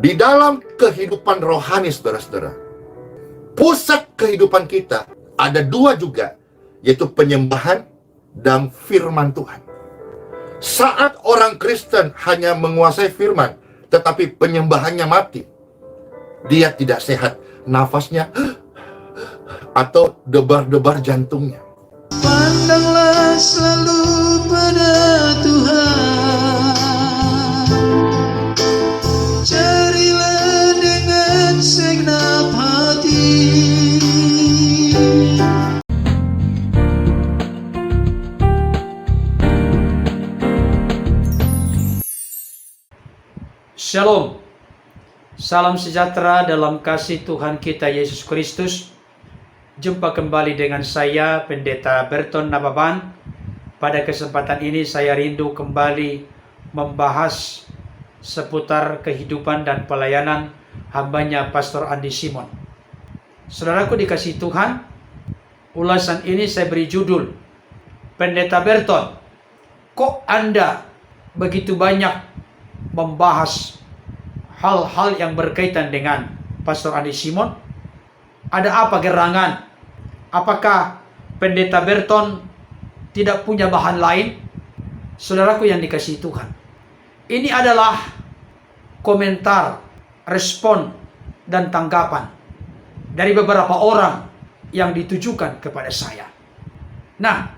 Di dalam kehidupan rohani, saudara-saudara, pusat kehidupan kita ada dua juga, yaitu penyembahan dan firman Tuhan. Saat orang Kristen hanya menguasai firman, tetapi penyembahannya mati, dia tidak sehat, nafasnya atau debar-debar jantungnya. Pandanglah selalu pada Tuhan, carilah dengan segenap hati. Shalom, salam sejahtera dalam kasih Tuhan kita Yesus Kristus. Jumpa kembali dengan saya, Pendeta Berton Nababan. Pada kesempatan ini saya rindu kembali membahas seputar kehidupan dan pelayanan hambanya Pastor Andi Simon. Saudaraku dikasihi Tuhan, ulasan ini saya beri judul, Pendeta Berton, kok Anda begitu banyak membahas hal-hal yang berkaitan dengan Pastor Andi Simon? Ada apa gerangan? Apakah Pendeta Berton tidak punya bahan lain? Saudaraku yang dikasihi Tuhan, ini adalah komentar, respon, dan tanggapan dari beberapa orang yang ditujukan kepada saya. Nah,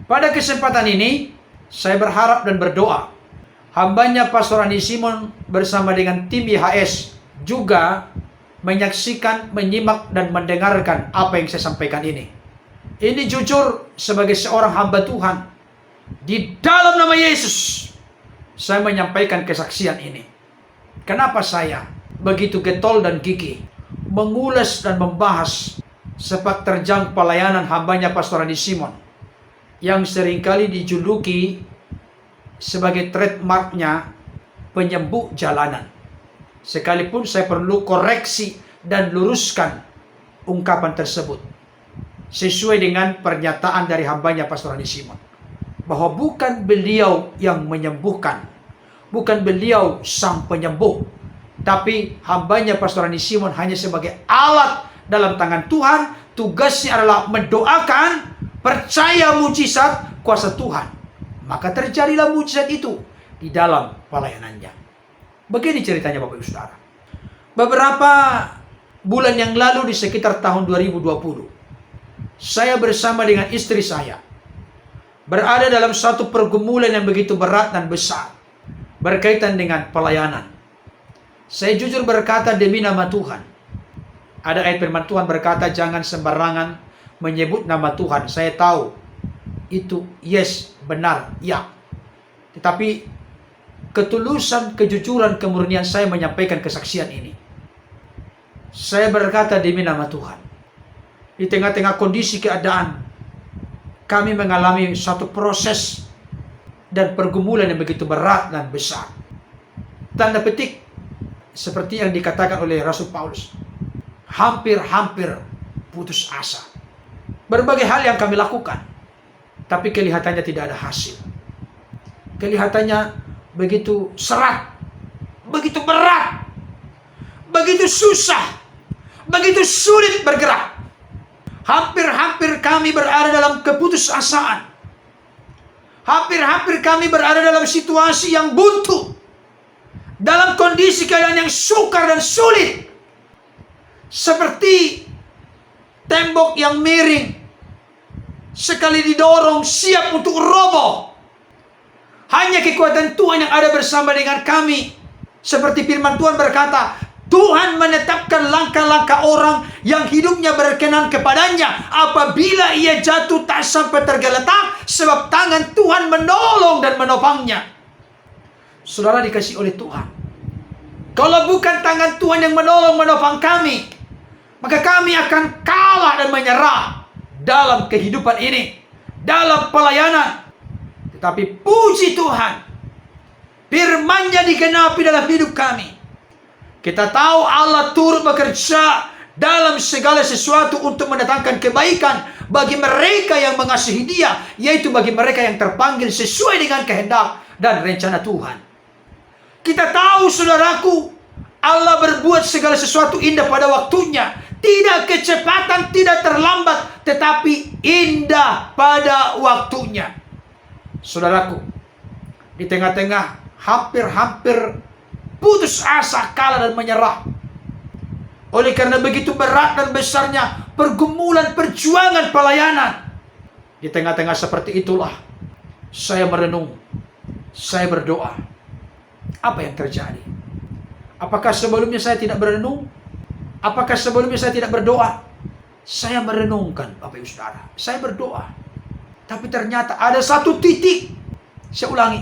pada kesempatan ini saya berharap dan berdoa hambanya Pastor Andi Simon bersama dengan tim YHS juga menyaksikan, menyimak, dan mendengarkan apa yang saya sampaikan ini. Ini jujur sebagai seorang hamba Tuhan, di dalam nama Yesus, saya menyampaikan kesaksian ini. Kenapa saya begitu getol dan gigih mengulas dan membahas sepak terjang pelayanan hambanya Pastor Andi Simon yang seringkali dijuluki sebagai trademarknya penyembuh jalanan. Sekalipun saya perlu koreksi dan luruskan ungkapan tersebut sesuai dengan pernyataan dari hambanya Pastor Andi Simon, bahwa bukan beliau yang menyembuhkan, bukan beliau sang penyembuh, tapi hambanya Pastor Andi Simon hanya sebagai alat dalam tangan Tuhan. Tugasnya adalah mendoakan, percaya mujizat kuasa Tuhan, maka terjadilah mujizat itu di dalam pelayanannya. Begini ceritanya Bapak Ibu Saudara. Beberapa bulan yang lalu di sekitar tahun 2020, saya bersama dengan istri saya berada dalam satu pergumulan yang begitu berat dan besar berkaitan dengan pelayanan. Saya jujur berkata demi nama Tuhan. Ada ayat firman Tuhan berkata, jangan sembarangan menyebut nama Tuhan. Saya tahu itu yes, benar, ya. Tetapi ketulusan, kejujuran, kemurnian saya menyampaikan kesaksian ini. Saya berkata demi nama Tuhan, di tengah-tengah kondisi keadaan kami mengalami satu proses dan pergumulan yang begitu berat dan besar. Tanda petik seperti yang dikatakan oleh Rasul Paulus, hampir-hampir putus asa. Berbagai hal yang kami lakukan, tapi kelihatannya tidak ada hasil. Kelihatannya begitu serat, begitu berat, begitu susah, begitu sulit bergerak. Hampir-hampir kami berada dalam keputusasaan. Hampir-hampir kami berada dalam situasi yang buntu, dalam kondisi keadaan yang sukar dan sulit, seperti tembok yang miring, sekali didorong siap untuk roboh. Hanya kekuatan Tuhan yang ada bersama dengan kami. Seperti firman Tuhan berkata, Tuhan menetapkan langkah-langkah orang yang hidupnya berkenan kepadanya. Apabila ia jatuh tak sampai tergeletak, sebab tangan Tuhan menolong dan menopangnya. Saudara dikasih oleh Tuhan, kalau bukan tangan Tuhan yang menolong menopang kami, maka kami akan kalah dan menyerah dalam kehidupan ini, dalam pelayanan. Tetapi puji Tuhan, firman-Nya digenapi dalam hidup kami. Kita tahu Allah turut bekerja dalam segala sesuatu untuk mendatangkan kebaikan bagi mereka yang mengasihi Dia, yaitu bagi mereka yang terpanggil sesuai dengan kehendak dan rencana Tuhan. Kita tahu, saudaraku, Allah berbuat segala sesuatu indah pada waktunya. Tidak kecepatan, tidak terlambat, tetapi indah pada waktunya. Saudaraku, di tengah-tengah hampir-hampir putus asa, kalah dan menyerah, oleh karena begitu berat dan besarnya pergumulan, perjuangan, pelayanan, di tengah-tengah seperti itulah saya merenung, saya berdoa. Apa yang terjadi? Apakah sebelumnya saya tidak berenung? Apakah sebelumnya saya tidak berdoa? Saya merenungkan, Bapak Ibu Saudara. Saya berdoa. Tapi ternyata ada satu titik. Saya ulangi.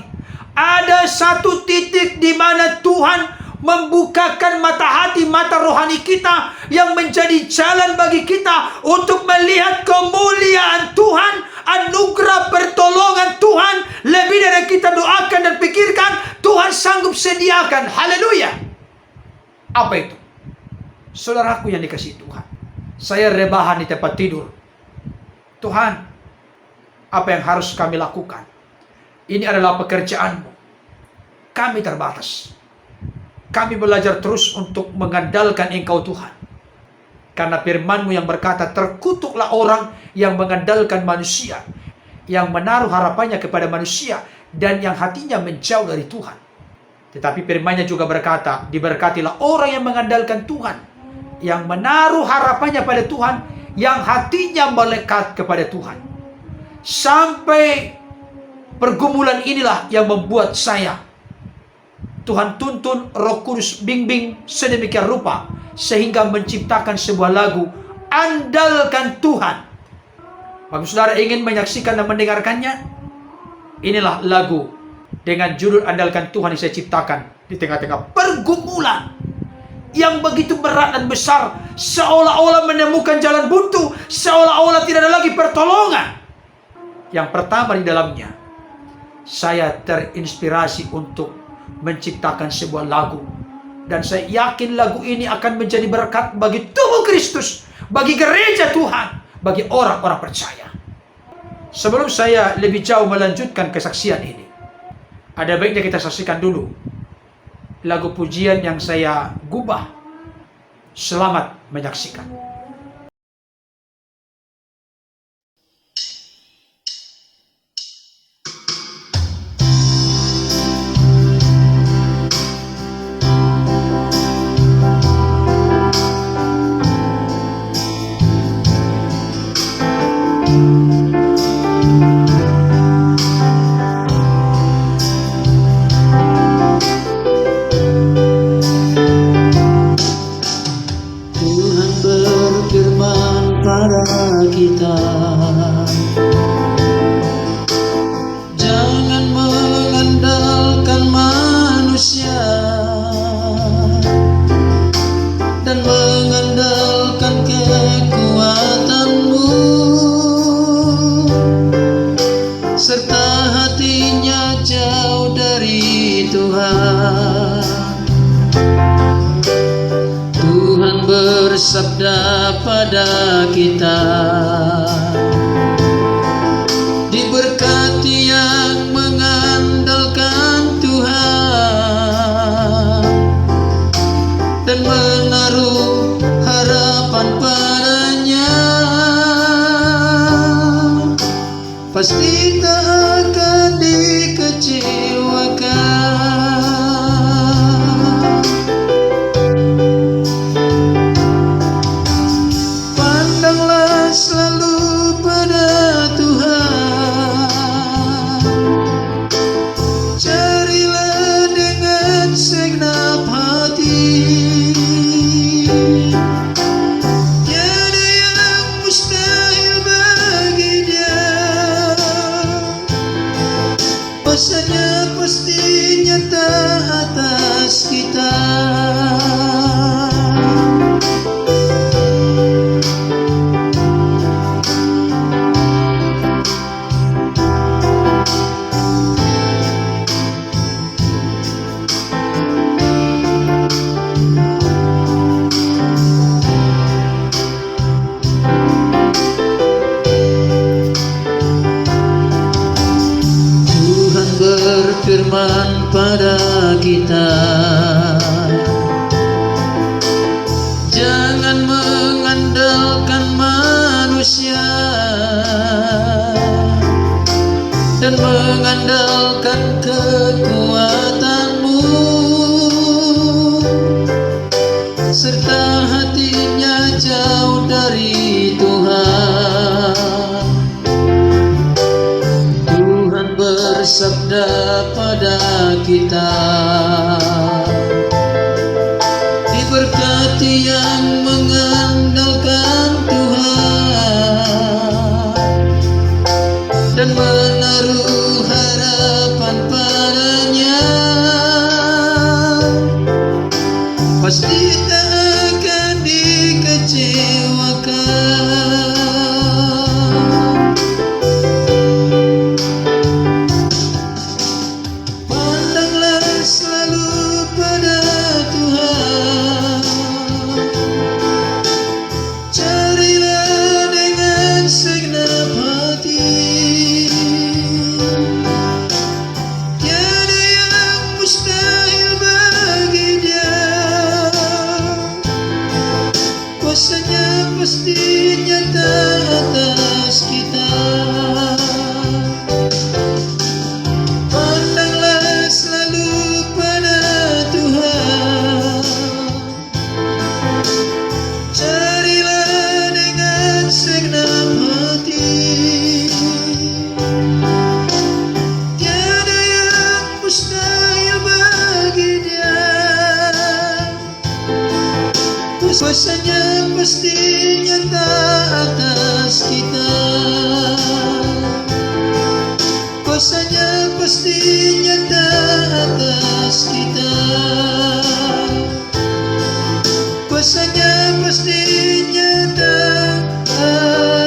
Ada satu titik di mana Tuhan membukakan mata hati, mata rohani kita, yang menjadi jalan bagi kita untuk melihat kemuliaan Tuhan, anugerah pertolongan Tuhan, lebih dari kita doakan dan pikirkan, Tuhan sanggup sediakan. Haleluya. Apa itu? Saudaraku yang dikasihi Tuhan, saya rebahan di tempat tidur. Tuhan, apa yang harus kami lakukan? Ini adalah pekerjaan-Mu. Kami terbatas. Kami belajar terus untuk mengandalkan Engkau Tuhan. Karena firman-Mu yang berkata, terkutuklah orang yang mengandalkan manusia, yang menaruh harapannya kepada manusia, dan yang hatinya menjauh dari Tuhan. Tetapi firman-Nya juga berkata, diberkatilah orang yang mengandalkan Tuhan, yang menaruh harapannya pada Tuhan, yang hatinya melekat kepada Tuhan. Sampai pergumulan inilah yang membuat saya, Tuhan tuntun, Roh Kudus bimbing sedemikian rupa, sehingga menciptakan sebuah lagu, Andalkan Tuhan. Bagi saudara ingin menyaksikan dan mendengarkannya, inilah lagu dengan judul Andalkan Tuhan yang saya ciptakan di tengah-tengah pergumulan yang begitu berat dan besar, seolah-olah menemukan jalan buntu, seolah-olah tidak ada lagi pertolongan. Yang pertama di dalamnya, saya terinspirasi untuk menciptakan sebuah lagu. Dan saya yakin lagu ini akan menjadi berkat bagi tubuh Kristus, bagi gereja Tuhan, bagi orang-orang percaya. Sebelum saya lebih jauh melanjutkan kesaksian ini, ada baiknya kita saksikan dulu lagu pujian yang saya gubah. Selamat menyaksikan. Kita jangan mengandalkan manusia dan mengandalkan kekuatanmu, serta hatinya jauh dari Tuhan. Tuhan bersabda pada kita, diberkati yang mengandalkan Tuhan dan menaruh harapan padanya, pasti tak akan dikecewakan. Selalu dan mengandalkan kekuatanmu, serta hatinya jauh dari Tuhan. Tuhan bersabda pada kita, diberkati yang mengandalkan Tuhan dan menaruh harapan padanya, pasti tak akan dikecewakan. Pandanglah selalu pada Tuhan, carilah dengan segenap hati. Tiada yang mustahil bagi Dia, kuasanya pasti nyata atas kita. Pandanglah selalu pada Tuhan, carilah dengan segenap hati. Tiada yang mustahil bagi Dia, kuasanya pasti nyata atas kita. Kuasanya pasti nyata atas kita. Kuasanya pasti nyata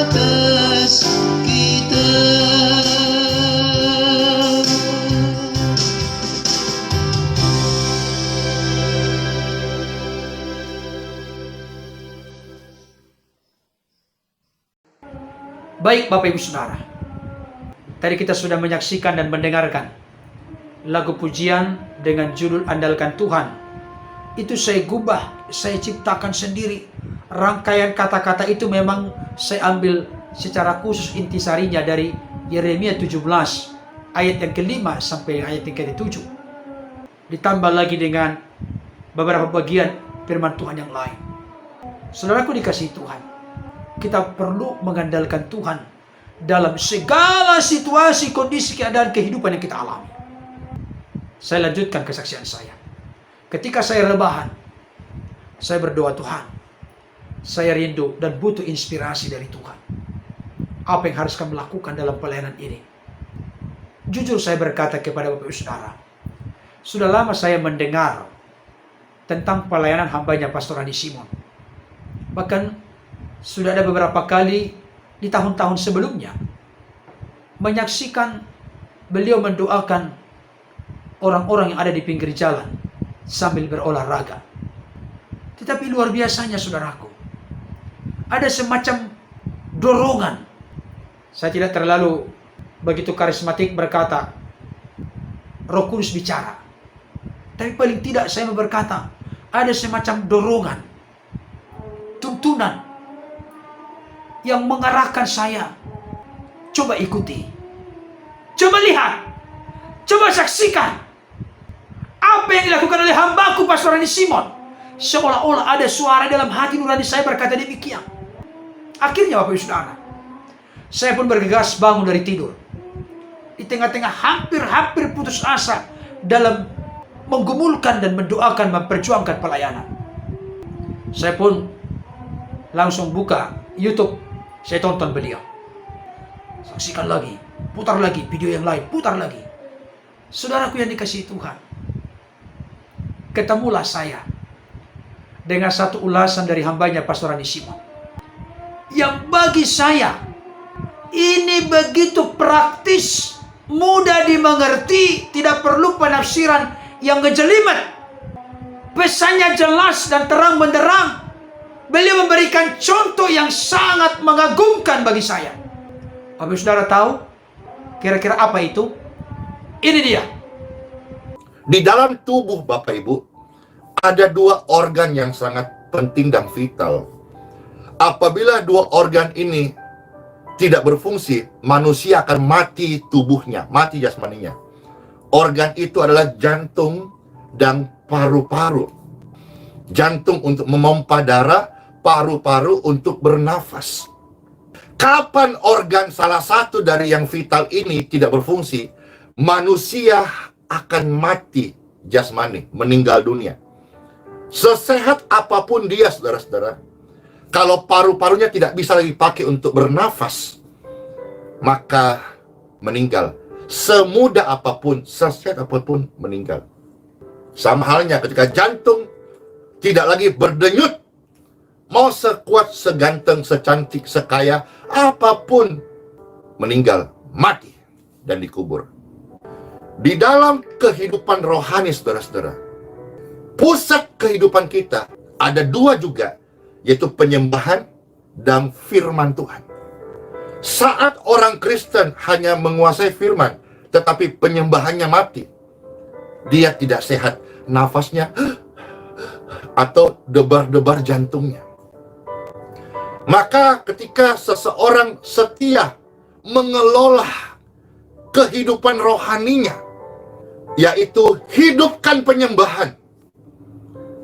atas kita. Baik Bapak Ibu Saudara, tadi kita sudah menyaksikan dan mendengarkan lagu pujian dengan judul Andalkan Tuhan. Itu saya gubah, saya ciptakan sendiri. Rangkaian kata-kata itu memang saya ambil secara khusus intisarinya dari Yeremia 17 ayat yang kelima sampai ayat yang ke-7. Ditambah lagi dengan beberapa bagian firman Tuhan yang lain. Saudaraku dikasihi Tuhan, kita perlu mengandalkan Tuhan dalam segala situasi, kondisi, keadaan kehidupan yang kita alami. Saya lanjutkan kesaksian saya. Ketika saya rebahan, saya berdoa, Tuhan, saya rindu dan butuh inspirasi dari Tuhan. Apa yang harus kami lakukan dalam pelayanan ini? Jujur saya berkata kepada Bapak Ibu Saudara, sudah lama saya mendengar tentang pelayanan hambanya Pastor Rani Simon. Bahkan sudah ada beberapa kali di tahun-tahun sebelumnya menyaksikan beliau mendoakan orang-orang yang ada di pinggir jalan sambil berolahraga. Tetapi luar biasanya saudaraku, ada semacam dorongan. Saya tidak terlalu begitu karismatik berkata Roh Kudus bicara, tapi paling tidak saya berkata ada semacam dorongan, tuntunan yang mengarahkan saya. Coba ikuti, coba lihat, coba saksikan apa yang dilakukan oleh hambaku Pastor Rani Simon. Seolah-olah ada suara dalam hati nurani saya berkata demikian. Akhirnya Bapak Ibu Saudara, saya pun bergegas bangun dari tidur. Di tengah-tengah hampir putus asa dalam menggumulkan dan mendoakan, memperjuangkan pelayanan, saya pun langsung buka YouTube. Saya tonton beliau, saksikan lagi, putar lagi video yang lain, putar lagi. Saudaraku yang dikasihi Tuhan, ketemulah saya dengan satu ulasan dari hambanya Pastor Rani Simon, yang bagi saya ini begitu praktis, mudah dimengerti, tidak perlu penafsiran yang ngejelimet. Pesannya jelas dan terang benderang. Beliau memberikan contoh yang sangat mengagumkan bagi saya. Bapak Saudara tahu kira-kira apa itu? Ini dia. Di dalam tubuh Bapak Ibu ada dua organ yang sangat penting dan vital. Apabila dua organ ini tidak berfungsi, manusia akan mati tubuhnya, mati jasmaninya. Organ itu adalah jantung dan paru-paru. Jantung untuk memompa darah, paru-paru untuk bernafas. Kapan organ salah satu dari yang vital ini tidak berfungsi, manusia akan mati jasmani, meninggal dunia. Sesehat apapun dia, saudara-saudara, kalau paru-parunya tidak bisa lagi dipakai untuk bernafas, maka meninggal. Semudah apapun, sesehat apapun, meninggal. Sama halnya ketika jantung tidak lagi berdenyut, mau sekuat, seganteng, secantik, sekaya apapun, meninggal, mati, dan dikubur. Di dalam kehidupan rohani, saudara-saudara, pusat kehidupan kita ada dua juga, yaitu penyembahan dan firman Tuhan. Saat orang Kristen hanya menguasai firman, tetapi penyembahannya mati, dia tidak sehat, nafasnya atau debar-debar jantungnya. Maka ketika seseorang setia mengelola kehidupan rohaninya, yaitu hidupkan penyembahan.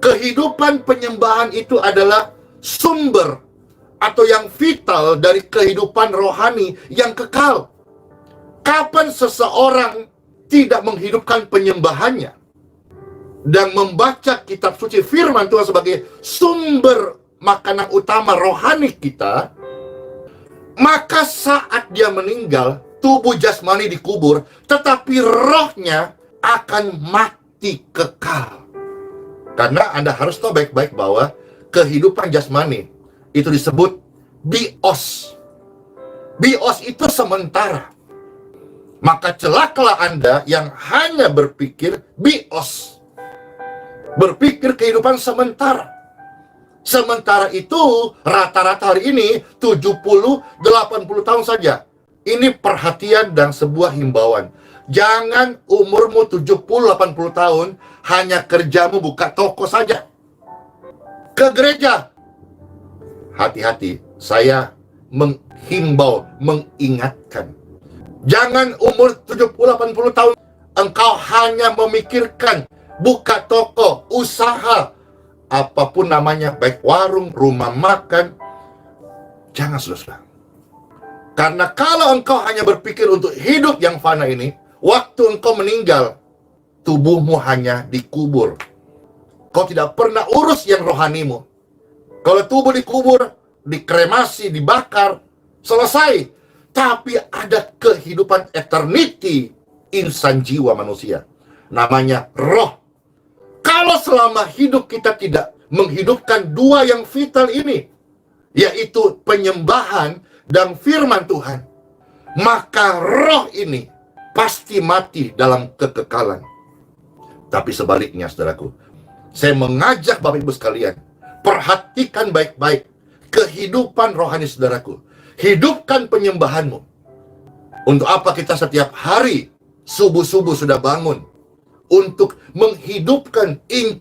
Kehidupan penyembahan itu adalah sumber atau yang vital dari kehidupan rohani yang kekal. Kapan seseorang tidak menghidupkan penyembahannya dan membaca kitab suci firman Tuhan sebagai sumber makanan utama rohani kita, maka saat dia meninggal, tubuh jasmani dikubur, tetapi rohnya akan mati kekal. Karena Anda harus tahu baik-baik bahwa kehidupan jasmani itu disebut bios. Bios itu sementara. Maka celakalah Anda yang hanya berpikir bios. Berpikir kehidupan sementara. Sementara itu rata-rata hari ini 70-80 tahun saja. Ini perhatian dan sebuah himbauan. Jangan umurmu 70-80 tahun hanya kerjamu buka toko saja. Ke gereja. Hati-hati, saya menghimbau, mengingatkan. Jangan umur 70-80 tahun engkau hanya memikirkan buka toko, usaha, apapun namanya, baik warung, rumah makan. Jangan, saudara. Karena kalau engkau hanya berpikir untuk hidup yang fana ini, waktu engkau meninggal, tubuhmu hanya dikubur. Kau tidak pernah urus yang rohanimu. Kalau tubuh dikubur, dikremasi, dibakar, selesai. Tapi ada kehidupan eternity insan jiwa manusia. Namanya roh. Kalau selama hidup kita tidak menghidupkan dua yang vital ini, yaitu penyembahan dan firman Tuhan, maka roh ini pasti mati dalam kekekalan. Tapi sebaliknya, saudaraku, saya mengajak Bapak Ibu sekalian, perhatikan baik-baik kehidupan rohani saudaraku. Hidupkan penyembahanmu. Untuk apa kita setiap hari subuh-subuh sudah bangun? Untuk menghidupkan in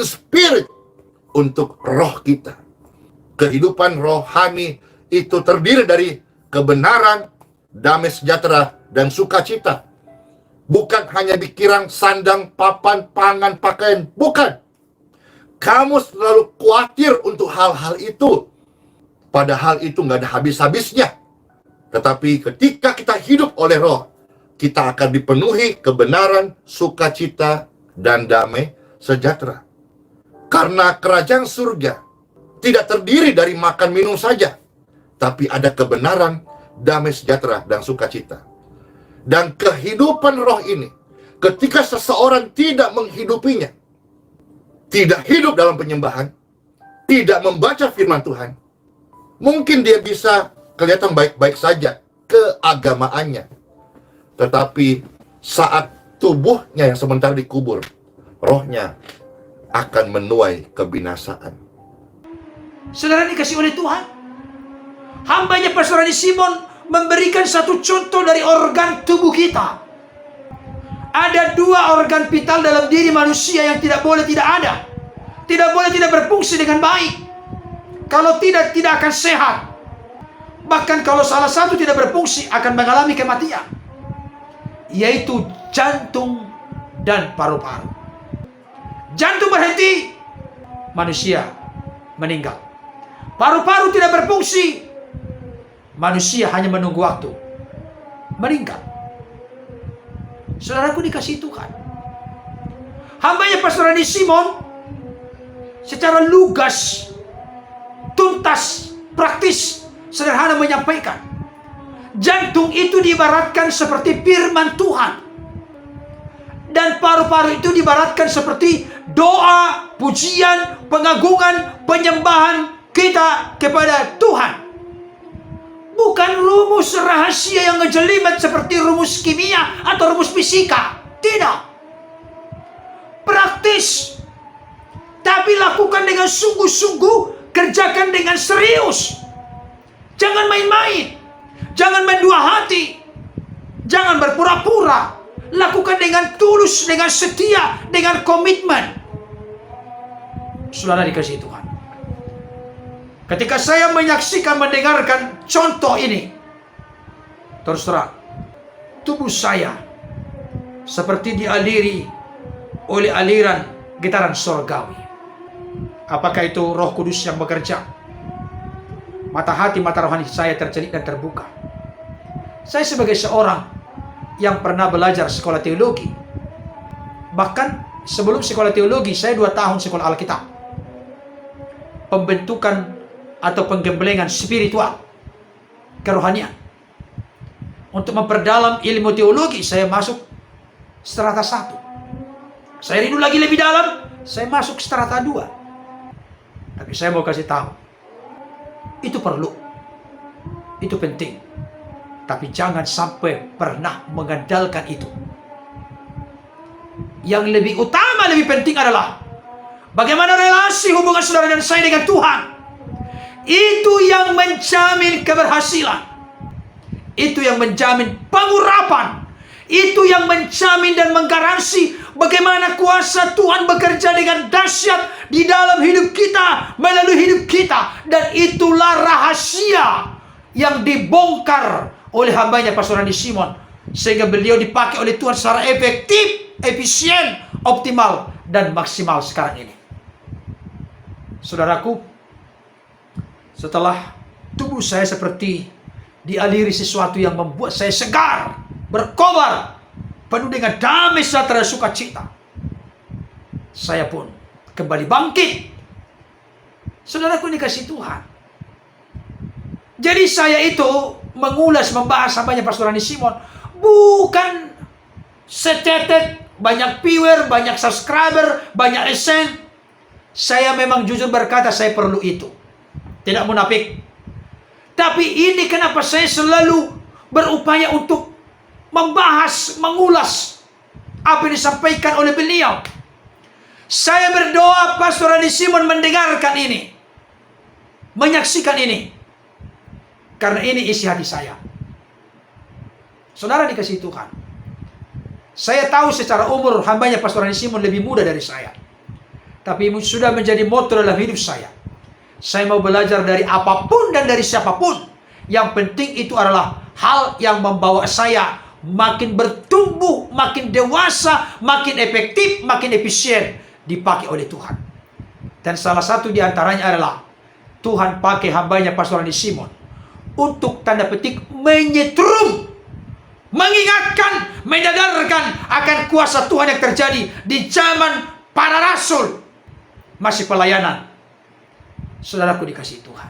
spirit untuk roh kita. Kehidupan rohani itu terdiri dari kebenaran, damai sejahtera, dan sukacita. Bukan hanya pikiran, sandang, papan, pangan, pakaian. Bukan. Kamu selalu khawatir untuk hal-hal itu. Padahal itu nggak ada habis-habisnya. Tetapi ketika kita hidup oleh roh, kita akan dipenuhi kebenaran, sukacita, dan damai sejahtera. Karena kerajaan surga tidak terdiri dari makan minum saja, tapi ada kebenaran, damai sejahtera, dan sukacita. Dan kehidupan roh ini, ketika seseorang tidak menghidupinya, tidak hidup dalam penyembahan, tidak membaca firman Tuhan, mungkin dia bisa kelihatan baik-baik saja keagamaannya. Tetapi saat tubuhnya yang sementara dikubur, rohnya akan menuai kebinasaan. Saudara dikasih oleh Tuhan. Hambanya Pastor Adi Simon memberikan satu contoh dari organ tubuh kita. Ada dua organ vital dalam diri manusia yang tidak boleh tidak ada. Tidak boleh tidak berfungsi dengan baik. Kalau tidak, tidak akan sehat. Bahkan kalau salah satu tidak berfungsi akan mengalami kematian, yaitu jantung dan paru-paru. Jantung berhenti, manusia meninggal. Paru-paru tidak berfungsi, manusia hanya menunggu waktu meninggal. Saudaraku dikasihi Tuhan, hambanya Pastor Randi Simon secara lugas, tuntas, praktis, sederhana menyampaikan, jantung itu diibaratkan seperti firman Tuhan, dan paru-paru itu diibaratkan seperti doa, pujian, pengagungan, penyembahan kita kepada Tuhan. Bukan rumus rahasia yang ngejelimet seperti rumus kimia atau rumus fisika. Tidak. Praktis. Tapi lakukan dengan sungguh-sungguh, kerjakan dengan serius. Jangan main-main. Jangan main dua hati. Jangan berpura-pura. Lakukan dengan tulus, dengan setia, dengan komitmen. Saudara dikasihi Tuhan, ketika saya menyaksikan, mendengarkan contoh ini, terus terang, tubuh saya seperti dialiri oleh aliran getaran surgawi. Apakah itu Roh Kudus yang bekerja? Mata hati, mata rohani saya tercelik dan terbuka. Saya sebagai seorang yang pernah belajar sekolah teologi, bahkan sebelum sekolah teologi, saya 2 tahun sekolah Alkitab, pembentukan atau penggemblengan spiritual, kerohanian. Untuk memperdalam ilmu teologi, saya masuk strata 1. Saya rindu lagi lebih dalam, saya masuk strata 2. Tapi saya mau kasih tahu, itu perlu, itu penting. Tapi jangan sampai pernah mengandalkan itu. Yang lebih utama, lebih penting adalah bagaimana relasi hubungan saudara dan saya dengan Tuhan. Itu yang menjamin keberhasilan. Itu yang menjamin pengurapan. Itu yang menjamin dan menggaransi bagaimana kuasa Tuhan bekerja dengan dahsyat di dalam hidup kita, melalui hidup kita. Dan itulah rahasia yang dibongkar oleh hambanya Pastor Randi Simon, sehingga beliau dipakai oleh Tuhan secara efektif, efisien, optimal, dan maksimal sekarang ini. Saudaraku, setelah tubuh saya seperti dialiri sesuatu yang membuat saya segar, berkobar, penuh dengan damai sejahtera sukacita, saya pun kembali bangkit. Saudaraku dikasihi Tuhan, jadi saya itu mengulas, membahas hambanya Pastor Randi Simon bukan setetet, banyak viewer, banyak subscriber, banyak listen. Saya memang jujur berkata saya perlu itu, tidak munafik. Tapi ini kenapa saya selalu berupaya untuk membahas, mengulas apa yang disampaikan oleh beliau. Saya berdoa Pastor Randi Simon mendengarkan ini, menyaksikan ini, karena ini isi hati saya. Saudara dikasihi Tuhan, saya tahu secara umur hambanya Pastor Randi Simon lebih muda dari saya, tapi sudah menjadi motor dalam hidup saya. Saya mau belajar dari apapun dan dari siapapun. Yang penting itu adalah hal yang membawa saya makin bertumbuh, makin dewasa, makin efektif, makin efisien dipakai oleh Tuhan. Dan salah satu di antaranya adalah Tuhan pakai hambanya Pastor Randi Simon untuk tanda petik menyetrum, mengingatkan, menyadarkan akan kuasa Tuhan yang terjadi di zaman para rasul masih pelayanan. Saudaraku dikasihi Tuhan,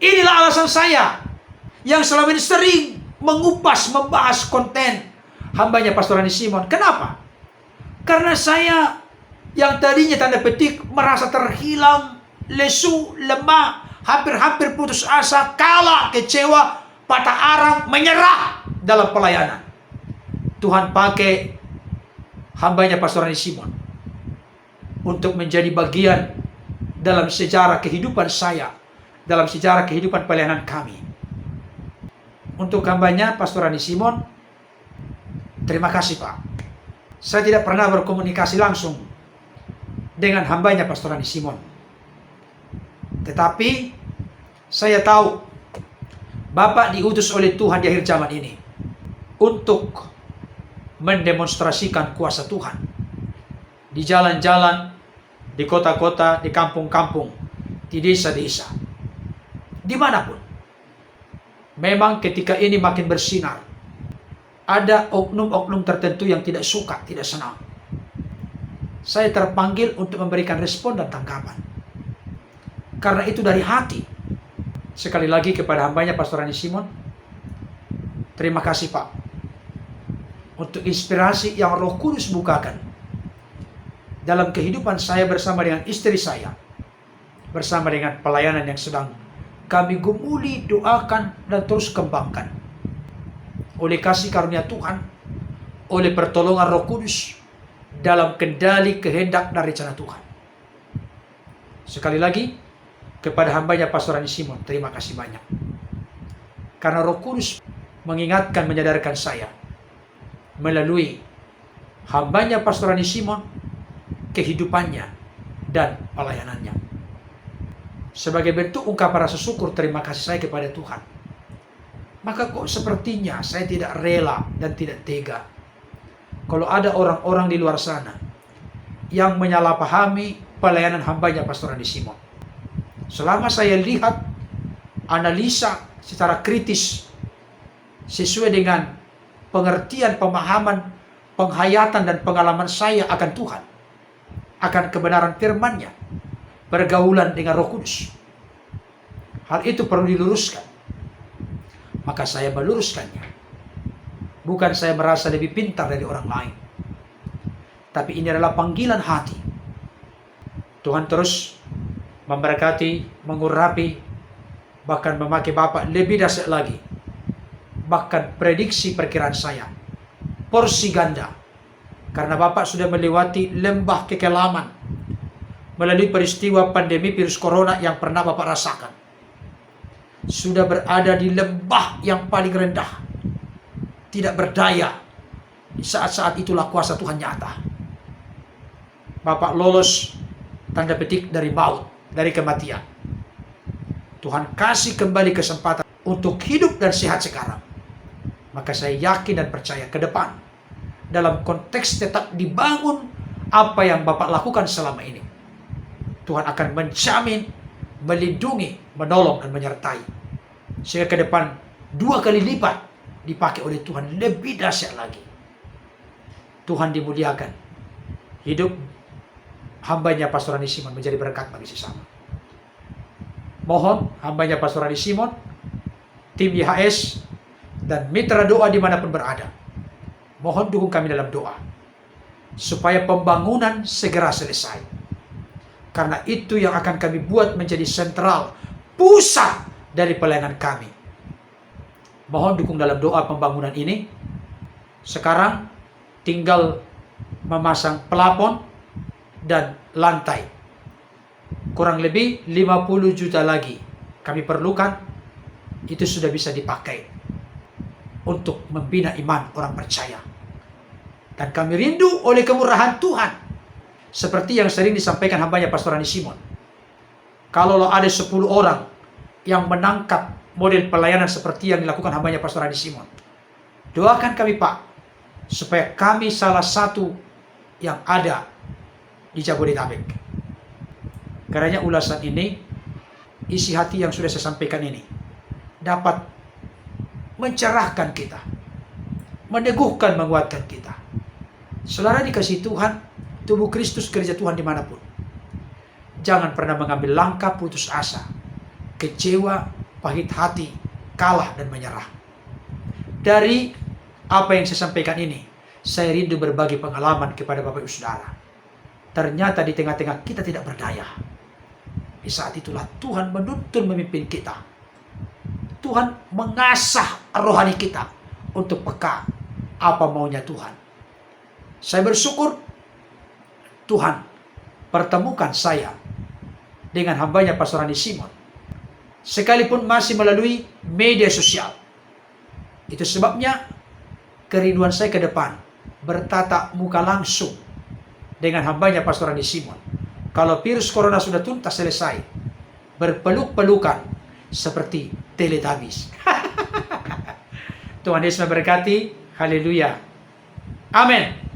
inilah alasan saya yang selama ini sering mengupas, membahas konten hambanya Pastor Randi Simon. Kenapa? Karena saya yang tadinya tanda petik merasa terhilang, lesu, lemah, hampir-hampir putus asa, kalah, kecewa, patah arang, menyerah dalam pelayanan, Tuhan pakai hambanya Pastor Randi Simon untuk menjadi bagian dalam sejarah kehidupan saya, dalam sejarah kehidupan pelayanan kami. Untuk hambanya Pastor Randi Simon, terima kasih Pak. Saya tidak pernah berkomunikasi langsung dengan hambanya Pastor Randi Simon, tetapi saya tahu Bapak diutus oleh Tuhan di akhir zaman ini untuk mendemonstrasikan kuasa Tuhan di jalan-jalan, di kota-kota, di kampung-kampung, di desa-desa, dimanapun. Memang ketika ini makin bersinar, ada oknum-oknum tertentu yang tidak suka, tidak senang. Saya terpanggil untuk memberikan respon dan tanggapan. Karena itu dari hati. Sekali lagi kepada hambanya Pastor Rani Simon, terima kasih Pak, untuk inspirasi yang Roh Kudus bukakan dalam kehidupan saya bersama dengan istri saya, bersama dengan pelayanan yang sedang kami gumuli, doakan, dan terus kembangkan. Oleh kasih karunia Tuhan, oleh pertolongan Roh Kudus, dalam kendali kehendak dan rencana Tuhan. Sekali lagi, kepada hambanya Pastor Rani Simon, terima kasih banyak. Karena Roh Kudus mengingatkan, menyadarkan saya, melalui hambanya Pastor Rani Simon, kehidupannya, dan pelayanannya. Sebagai bentuk ungkapan rasa syukur terima kasih saya kepada Tuhan. Maka kok sepertinya saya tidak rela dan tidak tega kalau ada orang-orang di luar sana yang menyalahpahami pelayanan hambanya Pastor Rani Simon. Selama saya lihat, analisa secara kritis sesuai dengan pengertian, pemahaman, penghayatan dan pengalaman saya akan Tuhan, akan kebenaran firman-Nya, pergaulan dengan Roh Kudus, hal itu perlu diluruskan. Maka saya meluruskannya. Bukan saya merasa lebih pintar dari orang lain, tapi ini adalah panggilan hati. Tuhan terus memberkati, mengurapi, bahkan memakai Bapak lebih dahsyat lagi. Bahkan prediksi perkiraan saya, porsi ganda. Karena Bapak sudah melewati lembah kekelaman melalui peristiwa pandemi virus corona yang pernah Bapak rasakan. Sudah berada di lembah yang paling rendah, tidak berdaya. Di saat-saat itulah kuasa Tuhan nyata. Bapak lolos, tanda petik, dari maut, dari kematian. Tuhan kasih kembali kesempatan untuk hidup dan sehat sekarang. Maka saya yakin dan percaya ke depan, dalam konteks tetap dibangun apa yang Bapak lakukan selama ini, Tuhan akan menjamin, melindungi, menolong, dan menyertai. Sehingga ke depan 2 kali lipat dipakai oleh Tuhan, lebih dahsyat lagi. Tuhan dimuliakan. Hidup hambanya Pastor Rani Simon menjadi berkat bagi sesama. Mohon hambanya Pastor Rani Simon, tim YHS, dan mitra doa dimanapun berada, mohon dukung kami dalam doa, supaya pembangunan segera selesai. Karena itu yang akan kami buat menjadi sentral, pusat dari pelayanan kami. Mohon dukung dalam doa pembangunan ini. Sekarang tinggal memasang pelapon dan lantai. Kurang lebih 50 juta lagi kami perlukan. Itu sudah bisa dipakai untuk membina iman orang percaya. Dan kami rindu oleh kemurahan Tuhan, seperti yang sering disampaikan hambanya Pastor Rani Simon. Kalau ada 10 orang yang menangkap model pelayanan seperti yang dilakukan hambanya Pastor Rani Simon, doakan kami Pak, supaya kami salah satu yang ada di Jabodetabek. Karena ulasan ini, isi hati yang sudah saya sampaikan ini, dapat mencerahkan kita, meneguhkan, menguatkan kita. Saudara dikasih Tuhan, tubuh Kristus, gereja Tuhan dimanapun, jangan pernah mengambil langkah putus asa, kecewa, pahit hati, kalah, dan menyerah. Dari apa yang saya sampaikan ini, saya rindu berbagi pengalaman kepada Bapak Ibu Saudara. Ternyata di tengah-tengah kita tidak berdaya. Di saat itulah Tuhan menuntun memimpin kita. Tuhan mengasah rohani kita untuk peka apa maunya Tuhan. Saya bersyukur Tuhan pertemukan saya dengan hambanya Pastor Rani Simon, sekalipun masih melalui media sosial. Itu sebabnya kerinduan saya ke depan bertatap muka langsung dengan hambanya Pastor Rani Simon. Kalau virus corona sudah tuntas selesai, berpeluk-pelukan seperti Teletubbies. Tuhan Yesus memberkati. Haleluya. Amin.